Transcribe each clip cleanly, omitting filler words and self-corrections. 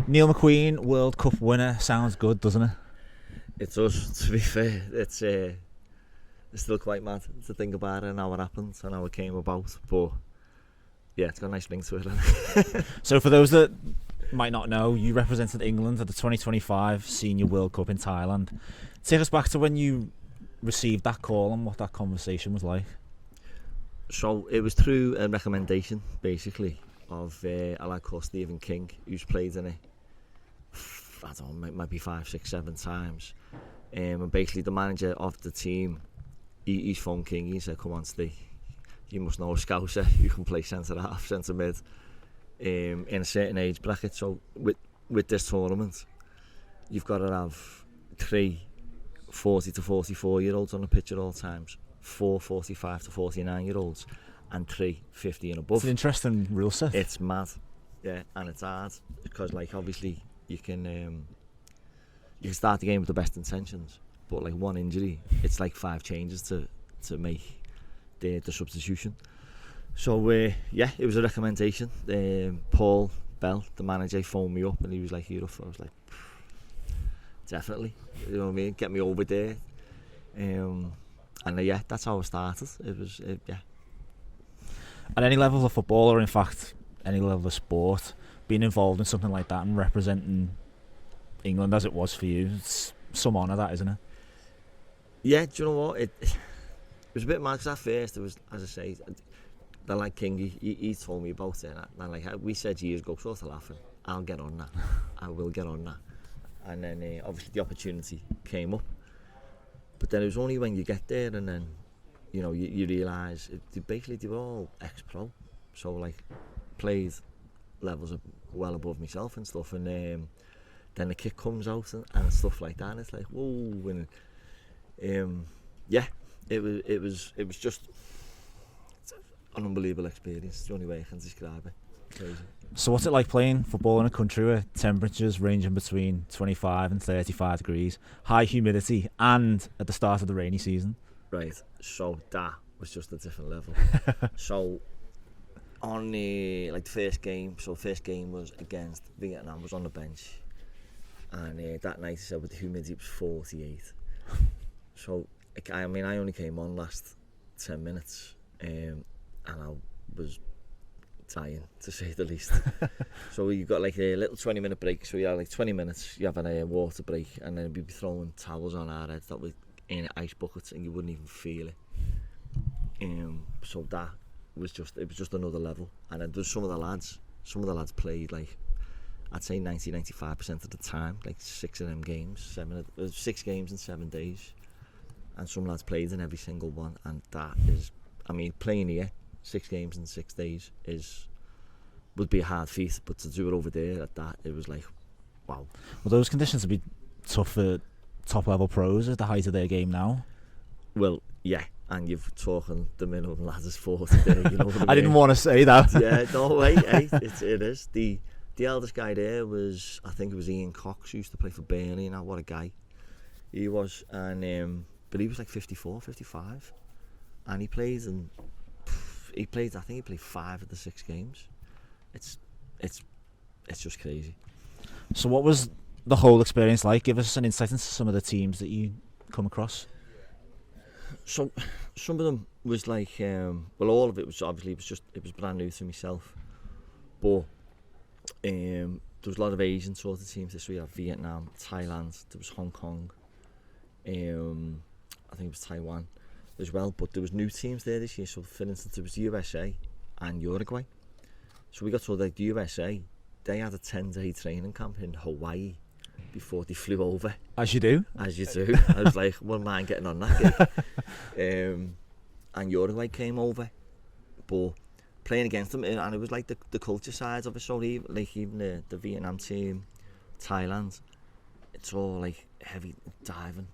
Neil McQueen, World Cup winner, sounds good, doesn't it? It does, to be fair. It's still quite mad to think about it and how it happened and how it came about, but yeah, it's got a nice ring to it. So for those that might not know, you represented England at the 2025 Senior World Cup in Thailand. Take us back to when you received that call and what that conversation was like. So it was through a recommendation, basically, of a lad called Stephen King, who's played in it, I don't know, maybe 5, 6, 7 times. And basically the manager of the team, he's phoned King, he said, come on Steve, you must know a Scouser who can play centre-half, centre-mid, in a certain age bracket. So with this tournament, you've got to have 3 40 to 44 year olds on the pitch at all times, 4 45 to 49 year olds, and 3 50 and above. It's an interesting rule set. It's mad, yeah, and it's hard because, like, obviously you can start the game with the best intentions, but like one injury, it's like 5 changes to make the substitution. So yeah, it was a recommendation. Paul Bell, the manager, phoned me up and he was like, "You're up." I was like, definitely, you know what I mean, get me over there. And yeah, that's how it started. Yeah. At any level of football, or in fact any level of sport, being involved in something like that and representing England as it was for you, it's some honour, that, isn't it? Yeah, do you know what? It was a bit mad because at first it was, as I say, the lad King, he told me about it, and like we said years ago, sort of laughing, I'll get on that, I will get on that. And then obviously the opportunity came up, but then it was only when you get there and then, you know, you realise basically they were all ex-pro, so like played levels of well above myself and stuff, and then the kick comes out and stuff like that, and it's like whoa, and yeah, it was just an unbelievable experience. It's the only way I can describe it. Crazy. So what's it like playing football in a country where temperatures ranging between 25 and 35 degrees, high humidity, and at the start of the rainy season? Right, so that was just a different level. So on the first game was against Vietnam, was on the bench, and that night, I said, with the humidity, it was 48. So I mean, I only came on last 10 minutes, and I was dying, to say the least. So you got like a little 20-minute break, so you have like 20 minutes, you have a water break, and then we'd be throwing towels on our heads that were in ice buckets and you wouldn't even feel it. So that was just another level. And then there's some of the lads played like, I'd say 90-95% of the time, like 6 of them games, 6 games in 7 days, and some lads played in every single one. And that is, I mean, playing here 6 games in 6 days would be a hard feat, but to do it over there at that, it was like, wow. Well, those conditions would be tough for top level pros at the height of their game now. Well, yeah, and you're talking the minimum lads is 40 there, you know what I mean? I didn't want to say that. Yeah, no way, it is. The eldest guy there was, I think it was Ian Cox, who used to play for Burnley. Now, what a guy he was. And but he was like 54, 55, and he played I think he played 5 of the 6 games. It's just crazy. So what was the whole experience like? Give us an insight into some of the teams that you come across. So some of them was like, well, all of it was obviously it was brand new to myself, but there was a lot of Asian sort of teams. This we have Vietnam, Thailand, there was Hong Kong, I think it was Taiwan as well, but there was new teams there this year. So for instance, there was USA and Uruguay. So we got told that the USA, they had a 10-day training camp in Hawaii before they flew over. As you do. I was like, wouldn't mind getting on that gig. And Uruguay came over, but playing against them, and it was like the culture side of it. So even the Vietnam team, Thailand, it's all like heavy diving,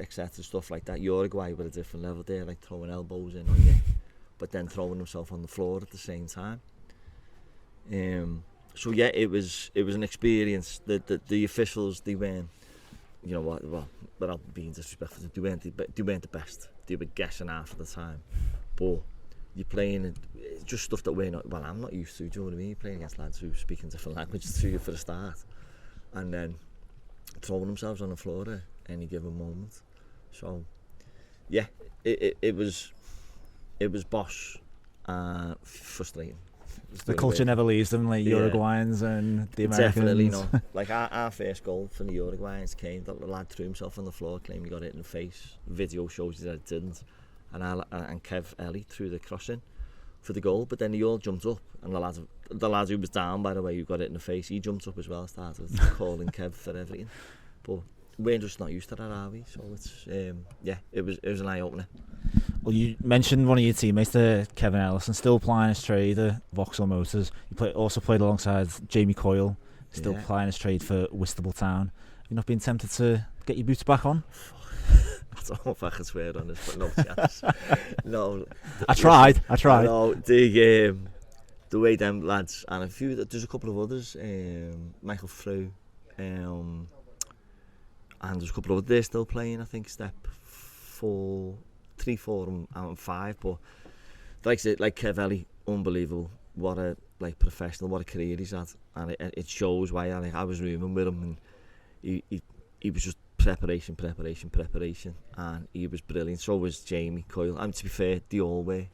etc. Stuff like that. Uruguay were a different level there, like throwing elbows in on you, but then throwing himself on the floor at the same time. So yeah, it was an experience. The officials, they weren't, you know what, well, without being disrespectful, they weren't the best. They were guessing half of the time, but you're playing just stuff that I'm not used to. Do you know what I mean? You're playing against lads who speak in different languages to you for a start, and then throwing themselves on the floor at any given moment. So yeah, it was bosh, frustrating. The culture never leaves them, like Uruguayans and the Americans. Definitely not. Like our first goal from the Uruguayans came, the lad threw himself on the floor, claimed he got hit in the face. Video shows you that it didn't. And Kev Ellie threw the cross in for the goal, but then they all jumped up, and the lad who was down, by the way, who got hit in the face, he jumped up as well, started calling Kev for everything. But we're just not used to that, are we? So it's it was an eye opener. Well, you mentioned one of your teammates there, Kevin Ellison, still plying his trade at Vauxhall Motors. You also played alongside Jamie Coyle, still plying his trade for Whitstable Town. Have you not been tempted to get your boots back on? I don't know if I can swear on this, but no chance. No. I tried. No, the way them lads, and there's a couple of others, Michael Frew, and there's a couple of others still playing, I think, step 4, 3, 4 and 5, but like Kev Ellie, unbelievable. What a professional, what a career he's had, and it shows why. I was rooming with him, and he was just preparation, and he was brilliant. So was Jamie Coyle, and to be fair, they all were.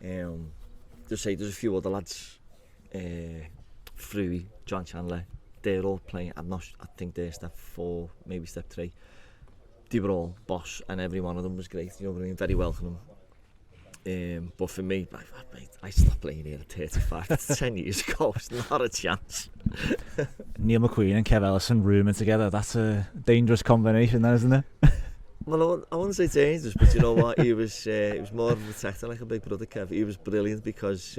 There's a few other lads, Fruey, John Chandler, they're all playing. I think they're step 4, maybe step 3. They were all boss, and every one of them was great. You know what I mean? Very welcoming. But for me, I stopped playing here at 35. That's 10 years ago. It's not a chance. Neil McQueen and Kev Ellison rooming together. That's a dangerous combination, then, isn't it? Well, I wouldn't say dangerous, but you know what? He was more of a protector, like a big brother, Kev. He was brilliant because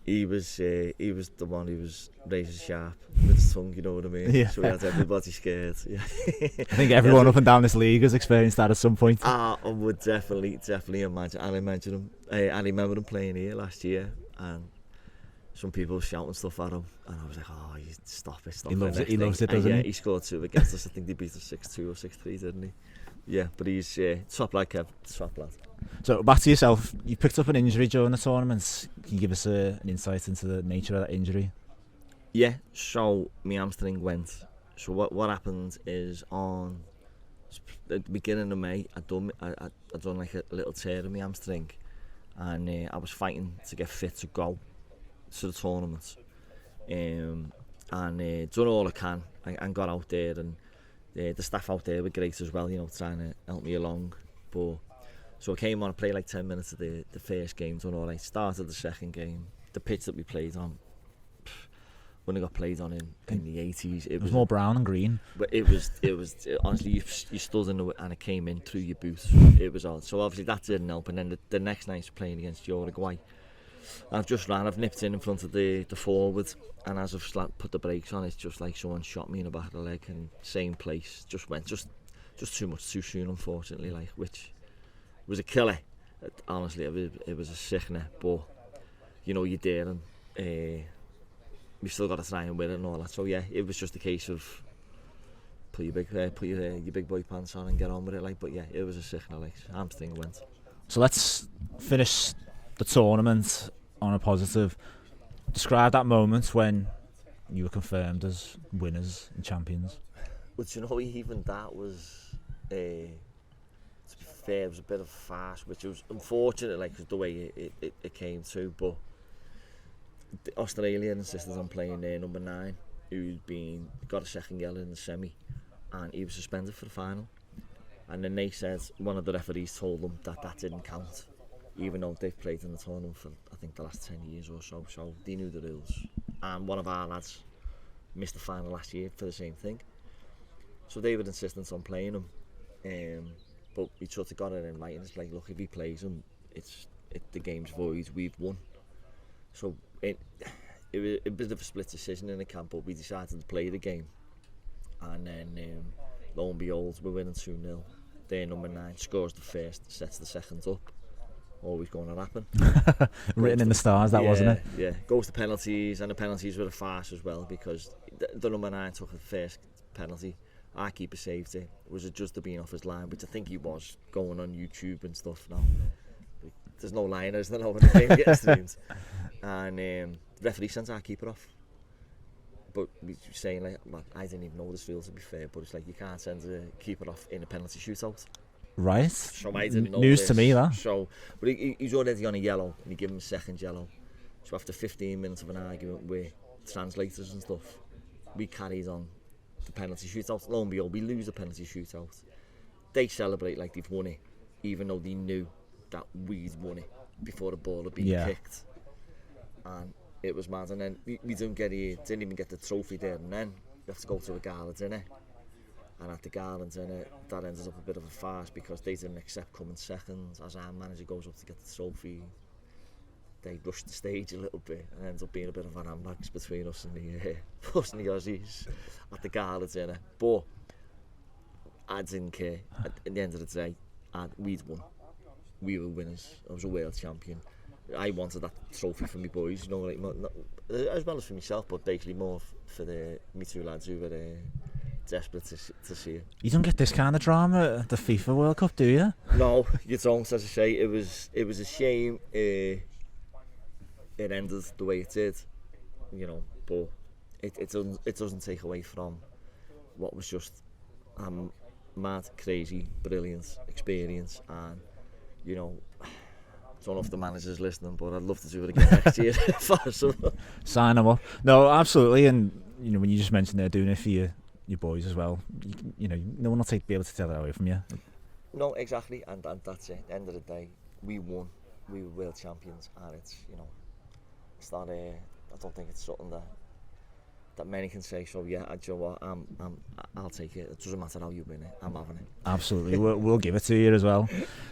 he was the one who was razor sharp with his tongue, you know what I mean? Yeah. So he had everybody scared. Yeah. I think everyone up and down this league has experienced that at some point. I would definitely imagine. And I remember him playing here last year, and some people shouting stuff at him, and I was like, "Oh, you stop it!" He loves it, doesn't he? Yeah, he scored 2 against us. I think they beat us 6-2 or 6-3, didn't he? Yeah, but he's top lad, Kev. Top lad. So back to yourself. You picked up an injury during the tournament. Can you give us an insight into the nature of that injury? Yeah. So my hamstring went. So what happened is at the beginning of May, I done like a little tear in my hamstring, and I was fighting to get fit to go to the tournament, and done all I can and got out there, and the staff out there were great as well, you know, trying to help me along. But so I came on, I played like 10 minutes of the first game, done all right, started the second game. The pitch that we played on, when it got played on in the 80s, it was more brown and green. But it was honestly, you stood in and it came in through your boots. It was odd. So obviously that didn't help. And then the next night we're playing against Uruguay, I've nipped in front of the forward, and as I've put the brakes on, it's just like someone shot me in the back of the leg, and same place, just too much too soon, unfortunately, like, which was a killer. Honestly, it was a sickener, but you know, you're there, and we still got to try and win it and all that. So yeah, it was just a case of put your big boy pants on and get on with it, like. But yeah, it was a sickener, like, hamstring went. So let's finish the tournament on a positive. Describe that moment when you were confirmed as winners and champions. Well, you know, even that was, to be fair, it was a bit of a farce, which was unfortunate, like, the way it came to. But Australia insisted on playing their number 9, who'd got a second yellow in the semi, and he was suspended for the final. And then they said, one of the referees told them that didn't count, even though they've played in the tournament for, I think, the last 10 years or so. So they knew the rules. And one of our lads missed the final last year for the same thing. So they were insistent on playing him. But we sort of got it in writing. It's like, look, if he plays him, the game's void, we've won. So it was a bit of a split decision in the camp, but we decided to play the game. And then, lo and behold, we're winning 2-0. Their number 9 scores the first, sets the second up. Always going to happen. Written in the stars, that, wasn't it? Yeah, goes to penalties, and the penalties were a farce as well, because the number 9 took the first penalty. Our keeper saved it. Was it just being off his line, which I think he was, going on YouTube and stuff now. there's no line, there's no when the game gets streamed. And the referee sends our keeper off. But we're saying, like, well, I didn't even know this rule, to be fair, but it's like you can't send a keeper off in a penalty shootout. Right. So I didn't know News this. to me, that. So, but he's already on a yellow, and he gave him a second yellow. So after 15 minutes of an argument with translators and stuff, we carried on the penalty shootout. Lo and behold, we lose the penalty shootout. They celebrate like they've won it, even though they knew that we'd won it before the ball had been kicked. And it was mad. And then we didn't even get the trophy there. And then we have to go to a gala dinner. And at the gala dinner, that ended up a bit of a farce because they didn't accept coming second. As our manager goes up to get the trophy, they rushed the stage a little bit, and ends up being a bit of an ambax between us and the Aussies at the gala dinner. But I didn't care. At the end of the day, we'd won. We were winners. I was a world champion. I wanted that trophy for my boys, you know, like, not, as well as for myself, but basically more for me two lads who were desperate to see it. You don't get this kind of drama at the FIFA World Cup, do you? No, you don't. As I say, it was a shame. It ended the way it did, you know, but it doesn't take away from what was just mad, crazy, brilliant experience. And you know, I don't know if the manager's listening, but I'd love to do it again next year. Sign them up. No, absolutely. And you know, when you just mentioned they're doing it for your boys as well, you know, no one will be able to take that away from you. No, exactly, and that's it. At the end of the day, we won. We were world champions, and it's, you know, it's not I don't think it's something that many can say. So yeah, you know what, I'll take it. It doesn't matter how you win it. I'm having it. Absolutely, we'll give it to you as well.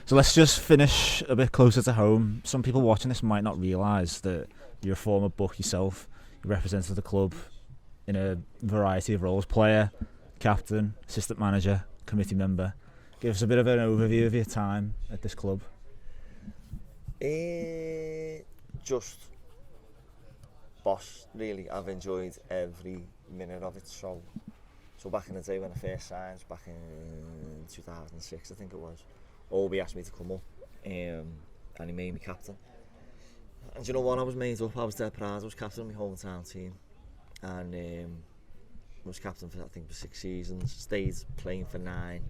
So let's just finish a bit closer to home. Some people watching this might not realise that you're a former Buck yourself. You represented the club in a variety of roles: player, captain, assistant manager, committee member. Give us a bit of an overview of your time at this club. Just boss, really. I've enjoyed every minute of it. So back in the day when I first signed, back in 2006 I think it was, Obi asked me to come up, and he made me captain. And you know what, I was made up. I was dead proud. I was captain of my hometown team, and was captain for, I think, for 6 seasons. Stayed playing for 9.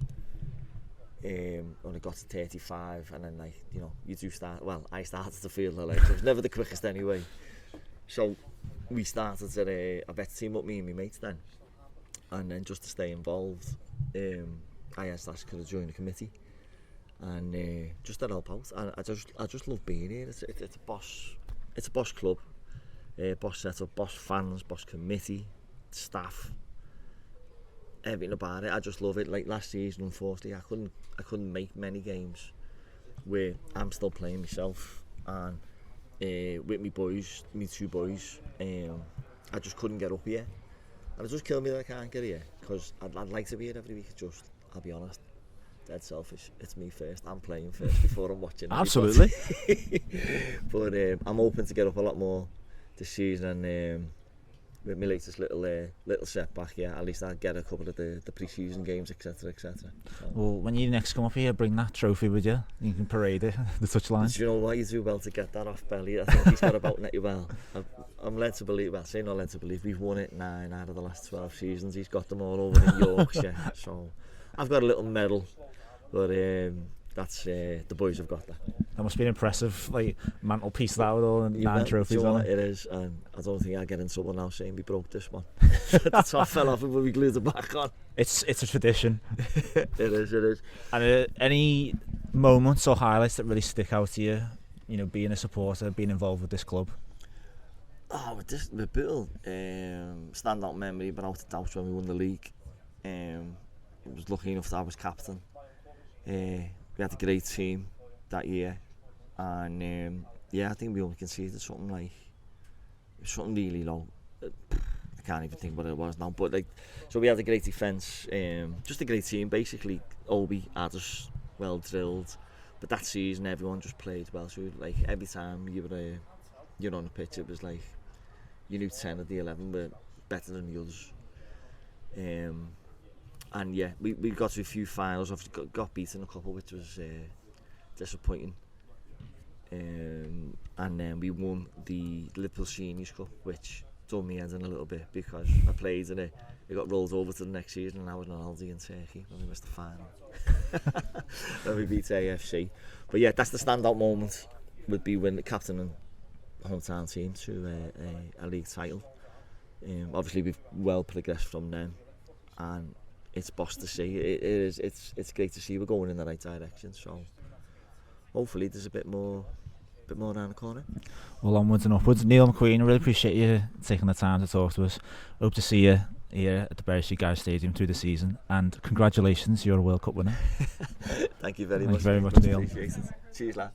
When I got to 35, and then, like, you know, you do start. Well, I started to feel the legs. I was never the quickest anyway. So we started at a better team up, me and my mates then. And then just to stay involved, I asked could I join the committee, and just to help out. And I just love being here. It's a boss club, boss setup, boss fans, boss committee, staff. Everything about it, I just love it. Like last season, unfortunately, I couldn't make many games where I'm still playing myself, and with me boys, me 2 boys, I just couldn't get up here, and it just killed me that I can't get here, because I'd like to be here every week. I'll be honest, dead selfish. It's me first. I'm playing first before I'm watching. Absolutely. But I'm hoping to get up a lot more this season, and with my latest little setback, yeah, at least I'll get a couple of the pre-season games, etc, etc. So. Well, when you next come up here, bring that trophy with you. You can parade it, the touchline. Do you know what? You do well to get that off belly. I think he's got about net you well. I'm led to believe, well, say not led to believe, we've won it 9 out of the last 12 seasons. He's got them all over in Yorkshire. So I've got a little medal, but that's the boys have got that. That must be an impressive, like, mantelpiece that with all the 9 trophies you know on what, it. It is, and I don't think I'll get in trouble now saying we broke this one. The top fell off and we glued it back on. It's a tradition. It is. And any moments or highlights that really stick out to you, you know, being a supporter, being involved with this club? Oh, with Bootle, standout memory, but out of doubt when we won the league. I was lucky enough that I was captain. We had a great team that year, and yeah, I think we only conceded something really low. I can't even think what it was now, but like, so we had a great defence, just a great team basically. Obi had us well drilled, but that season everyone just played well. So like every time you're on the pitch, it was like you knew 10 of the 11 were better than the others. And yeah, we got to a few finals. Got beaten a couple, which was disappointing. and then we won the Liverpool Seniors Cup, which done me head in a little bit because I played in it. It got rolled over to the next season, and I was in Aldi in Turkey when we missed the final. Then we beat AFC. But yeah, that's the standout moment. Would be when the captain and hometown team to a league title. Obviously, we've well progressed from then, and it's boss to see. It's great to see we're going in the right direction. So hopefully, there's a bit more around the corner. Well, onwards and upwards. Neil McQueen, I really appreciate you taking the time to talk to us. Hope to see you here at the Bury Street Garage Stadium through the season, and congratulations, you're a World Cup winner. Thank you very much. Thank you very much, Neil. Appreciate it. Cheers, lad.